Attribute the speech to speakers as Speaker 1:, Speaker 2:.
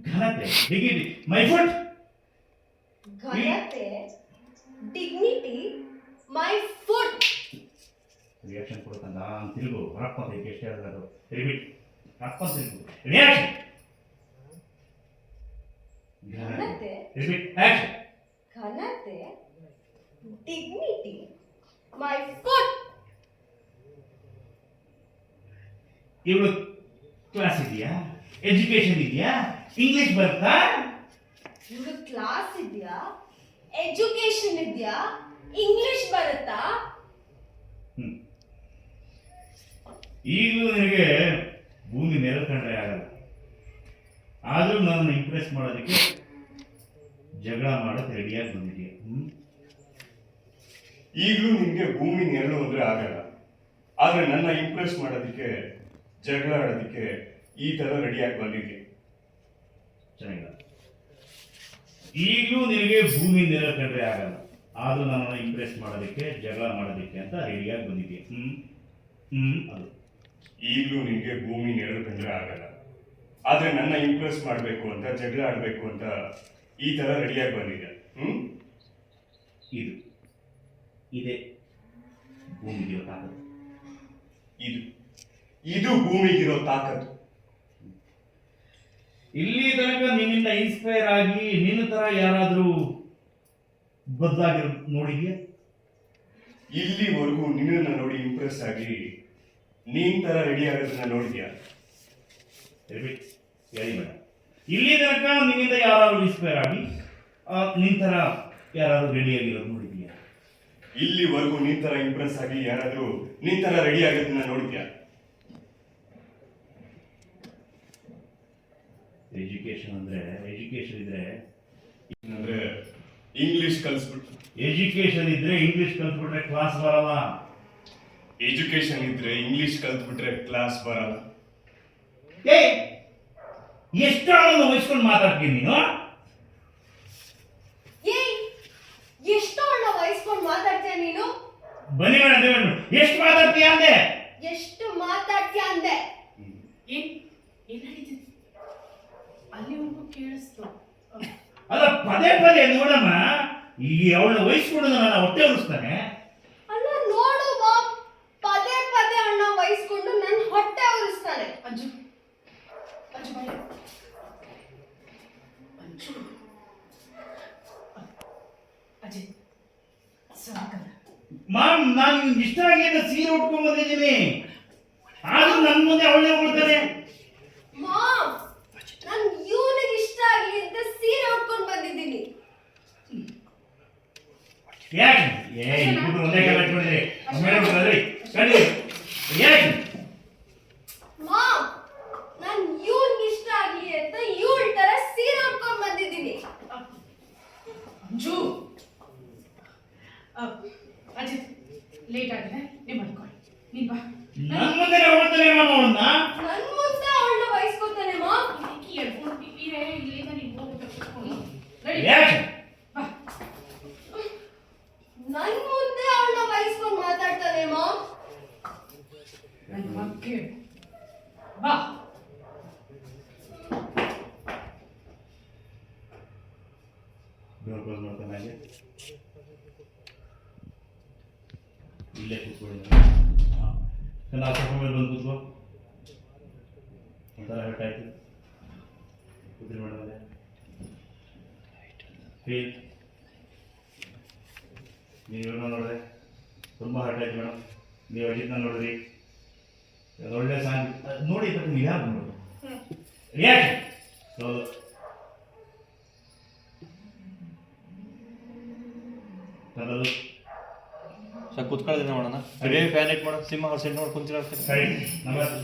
Speaker 1: ಘನತೆ, dignity. My foot.
Speaker 2: ಘನತೆ, dignity, my foot.
Speaker 1: Reaction ಕೊಡ್ತಂದ ತಿರುಗು ಹೊರಪ್ಪ ಎಷ್ಟು ಹೇಳಿದ್ರು ರಿಪೀಟ್ ರಪ್ಪ ತಿರುಗು ರಿಯಾಕ್ಷನ್
Speaker 2: ಘನತೆ,
Speaker 1: ರಿಪೀಟ್ ಆಕ್ಷನ್.
Speaker 2: ಘನತೆ, ಡಿಗ್ನಿಟಿ, ಮೈ ಫುಟ್.
Speaker 1: ಇವಳು ಕ್ಲಾಸ್ ಇದೆಯಾ, ಎಜುಕೇಶನ್ ಇದೆಯಾ, ಇಂಗ್ಲಿಷ್ ಬರ್ತಾ?
Speaker 2: ಇವಳು ಕ್ಲಾಸ್ ಇದೆಯಾ, ಎಜುಕೇಶನ್ ಇದೆಯಾ, ಇಂಗ್ಲಿಷ್ ಬರುತ್ತಾ?
Speaker 1: ಈಗಲೂ ನಿನಗೆ ಭೂಮಿ ನೆಲಕಂಡ್ರೆ ಆಗಲ್ಲ. ಆದರೂ ನನ್ನನ್ನು ಇಂಪ್ರೆಸ್ ಮಾಡೋದಕ್ಕೆ ಜಗಳ ಮಾಡೋದು ರೆಡಿಯಾಗಿ ಬಂದಿದೆಯಾ?
Speaker 3: ಈಗಲೂ ನಿಮಗೆ ಭೂಮಿ ನೆರಳು ಅಂದ್ರೆ ಆಗಲ್ಲ, ಆದ್ರೆ ನನ್ನ ಇಂಪ್ರೆಸ್ ಮಾಡೋದಕ್ಕೆ ಜಗಳ ಆಡೋದಕ್ಕೆ ಈ ತರ ರೆಡಿಯಾಗಿ ಬಂದಿದ್ದೆ.
Speaker 1: ಚೆನ್ನಾಗಿಲ್ಲ. ಈಗಲೂ ನಿನಗೆ ಭೂಮಿ ನೆಲ ಕಂಡ್ರೆ ಆಗಲ್ಲ, ಆದ್ರೂ ನನ್ನನ್ನು ಇಂಪ್ರೆಸ್ ಮಾಡೋದಕ್ಕೆ ಜಗಳ ಮಾಡೋದಕ್ಕೆ ಅಂತ ರೆಡಿಯಾಗಿ ಬಂದಿದ್ಯಾ? ಅದು
Speaker 3: ಈಗಲೂ ನಿಮಗೆ ಭೂಮಿ ನೆರಳು ಕಂಡ್ರೆ ಆಗಲ್ಲ, ಆದ್ರೆ ನನ್ನ ಇಂಪ್ರೆಸ್ ಮಾಡಬೇಕು ಅಂತ ಜಗಳ ಆಡಬೇಕು ಅಂತ ಈ ತರ ರೆಡಿಯಾಗಿ ಬಂದಿದೆ.
Speaker 1: ಇದು ಇದೆ ಭೂಮಿಗಿರೋ ತಾಕತ್ತು.
Speaker 3: ಇದು ಭೂಮಿಗಿರೋ ತಾಕತ್ತು.
Speaker 1: ಇಲ್ಲಿ ತನಕ ನಿನ್ನಿಂದ ಇನ್ಸ್ಪೈರ್ ಆಗಿ ನಿನ್ನ ತರ ಯಾರಾದ್ರೂ ಬದಲಾಗಿರೋ ನೋಡಿದ್ಯಾ?
Speaker 3: ಇಲ್ಲಿವರೆಗೂ ನಿನ್ನನ್ನು ನೋಡಿ ಇಂಪ್ರೆಸ್ ಆಗಿ ನೀನ್ ತರ ರೆಡಿ ಆಗೋದನ್ನ ನೋಡಿದ್ಯಾ?
Speaker 1: ಹೇಳಿ ಮೇಡಮ್. ಇಲ್ಲಿ ತನಕ ನಿನ್ನಿಂದ ಯಾರಾದ್ರೂ ಇನ್ಸ್ಪೈರ್ ಆಗಿ ನಿನ್ ತರ ಯಾರಾದ್ರೂ ರೆಡಿ ಆಗಿರೋದು ನೋಡಿದ್ಯಾ?
Speaker 3: ಇಲ್ಲಿವರೆಗೂ ನಿನ್ ತರ ಇಂಪ್ರೆಸ್ ಆಗಿ ಯಾರಾದ್ರೂ ನಿನ್ ತರ ರೆಡಿ ಆಗೋದನ್ನ ನೋಡಿದ್ಯಾ?
Speaker 1: ಎಜುಕೇಶನ್ ಇದ್ರೆ
Speaker 3: ಅಂದ್ರೆ ಇಂಗ್ಲಿಷ್ ಕಲಿಸ್ಬಿಟ್ಟು,
Speaker 1: ಎಜುಕೇಶನ್ ಇದ್ರೆ ಇಂಗ್ಲಿಷ್ ಕಲ್ತ್ಬಿಟ್ರೆ ಕ್ಲಾಸ್ ಬರಲ್ಲ.
Speaker 3: ಎಜುಕೇಶನ್ ಇದ್ರೆ ಇಂಗ್ಲಿಷ್ ಕಲ್ತ್ಬಿಟ್ರೆ ಕ್ಲಾಸ್ ಬರಲ್ಲ.
Speaker 1: ಎಷ್ಟಾಳು ವಹಿಸ್ಕೊಂಡು ಮಾತಾಡ್ತೀನಿ ನೀನು?
Speaker 2: ಎಷ್ಟು ಹಣ ವಹಿಸ್ಕೊಂಡು ಮಾತಾಡ್ತೀಯ ನೀನು?
Speaker 1: ಬನ್ನಿ ಮೇಡಮ್, ಎಷ್ಟು ಮಾತಾಡ್ತೀಯ ಅಂದೆ?
Speaker 2: ಎಷ್ಟು ಮಾತಾಡ್ತೀಯ ಅಂದೆ?
Speaker 4: ಅಲ್ಲಿವರೆಗೂ ಕೇಳಿಸ್ತು.
Speaker 1: ಅಲ್ಲ ಪದೇ ಪದೇ ನೋಡಮ್ಮ, ಈಗ ಅವಳನ್ನ ವಹಿಸ್ಕೊಂಡು ನಾನು ಹೊಟ್ಟೆ ಉಳಿಸ್ತಾನೆ.
Speaker 2: ಅಲ್ಲ ನೋಡು ಬಾಬ್, ಪದೇ ಪದೇ ಅಣ್ಣ ವಹಿಸ್ಕೊಂಡು ನನ್ನ ಹೊಟ್ಟೆ ಉರಿಸ್ತಾನೆ.
Speaker 4: ಅಂಜು ಅಂಜು ಬಾಯ್ ಅಂಜು ಅಜಯ್ ಸಾಕಲ್ಲ
Speaker 1: ಮಾಮ್, ನಾನು ಇಷ್ಟ ಆಗಿದೆ ಸೀರೆ ಉಟ್ಕೊಂಡ್ ಬಂದಿದ್ದೀನಿ, ಆದ್ರೂ ನನ್ನ ಮುಂದೆ ಅವಳೇ ಉಳ್ತಾನೆ.
Speaker 2: ಮಾಮ್, ನಾನು ಇವನಿಗೆ ಇಷ್ಟ ಆಗಲಿ ಅಂತ ಸೀರೆ ಉಟ್ಕೊಂಡು ಬಂದಿದ್ದೀನಿ.
Speaker 1: ಯಾಕೆ ಇಬ್ಬರು ಒಂದೇ ಕಾಲ ಇಟ್ಕೊಂಡಿರಿ ಮೇಡಮ್ ಕಡಿ ಯಾಕೆ?
Speaker 2: ಮಾಮ್, ನಾನು ಇವನಿಗೆ ಇಷ್ಟ ಆಗಲಿ ಅಂತ ಇವಳ ತರ ಸೀರೆ ಉಟ್ಕೊಂಡು ಬಂದಿದ್ದೀನಿ.
Speaker 4: ಅಂಜು ಅಜಿತ್ ಲೇಟ್ ಆಗಿದೆ, ನೀವು ಮಾಡ್ಕೊಳ್ಳಿ, ನೀನ್ ಬಾ.
Speaker 1: ನನ್ನ ಮುಂದೆ ಹೊಡ್ತಾನೆ ಮಾಮ ಅವಳನ್ನ.
Speaker 2: ನನ್ನ ಮುಂದೆ ಅವಳನ್ನ ವಹಿಸ್ಕೊತಾನೆ ಮಾಮ್.
Speaker 4: ಇಯರ್ಫೋನ್ ಇಲ್ಲಿಂದ ನೀವು ಹೋಗ್ಬೇಕು. ರೆಡಿ
Speaker 1: ಯಾಕೆ?
Speaker 4: ಬಾ.
Speaker 2: ನನ್ನ ಮುಂದೆ ಅವಳನ್ನ ವಹಿಸ್ಕೊಂಡು ಮಾತಾಡ್ತಾನೆ ಮಾಮ್.
Speaker 4: ನನ್ನ ಮಗ್ಗೆ ಬಾ.
Speaker 1: ಡೋರ್ ಕ್ಲೋಸ್ ಮಾಡ್ತಾನೆ ಹಾಗೆ ಇಲ್ಲೇ ಕೂತ್ಕೊಳ್ಳಿ. ಕನ್ನಡ ಸೋಫಾ ಮೇಲೆ ಬಂದು ಕೂತ್ಕೋ. ಒಂಥರ ಹರ್ಟ್ ಆಯ್ತು. ಕೂತ್ರಿ ಮೇಡಮ್. ಫೀಲ್ ನೀವೇನೋ ನೋಡಿದ್ರೆ ತುಂಬ ಹರ್ಟ್ ಆಯ್ತು ಮೇಡಮ್. ನೀವು ಅಜಿತ್ನ ನೋಡಿದ್ರಿ, ಒಳ್ಳೆ ಸಾಂಗ್ ನೋಡಿ ನೀವು ಯಾರು ನೋಡು ರಿಯಾಕ್ಷನ್ ಹೌದು.
Speaker 5: ಸರ್ ಕೂತ್ಕೊಳ್ಳೋದಿನ ಮಾಡೋಣ. ಫ್ಯಾನ್ ಇಟ್ ಮಾಡೋ ಸಿಂಹ ಅವ್ರ ಸೈಡ್ ನೋಡಿ ಕುಂತಿರೋ
Speaker 1: ಸರಿ ನಮಸ್ತೆ.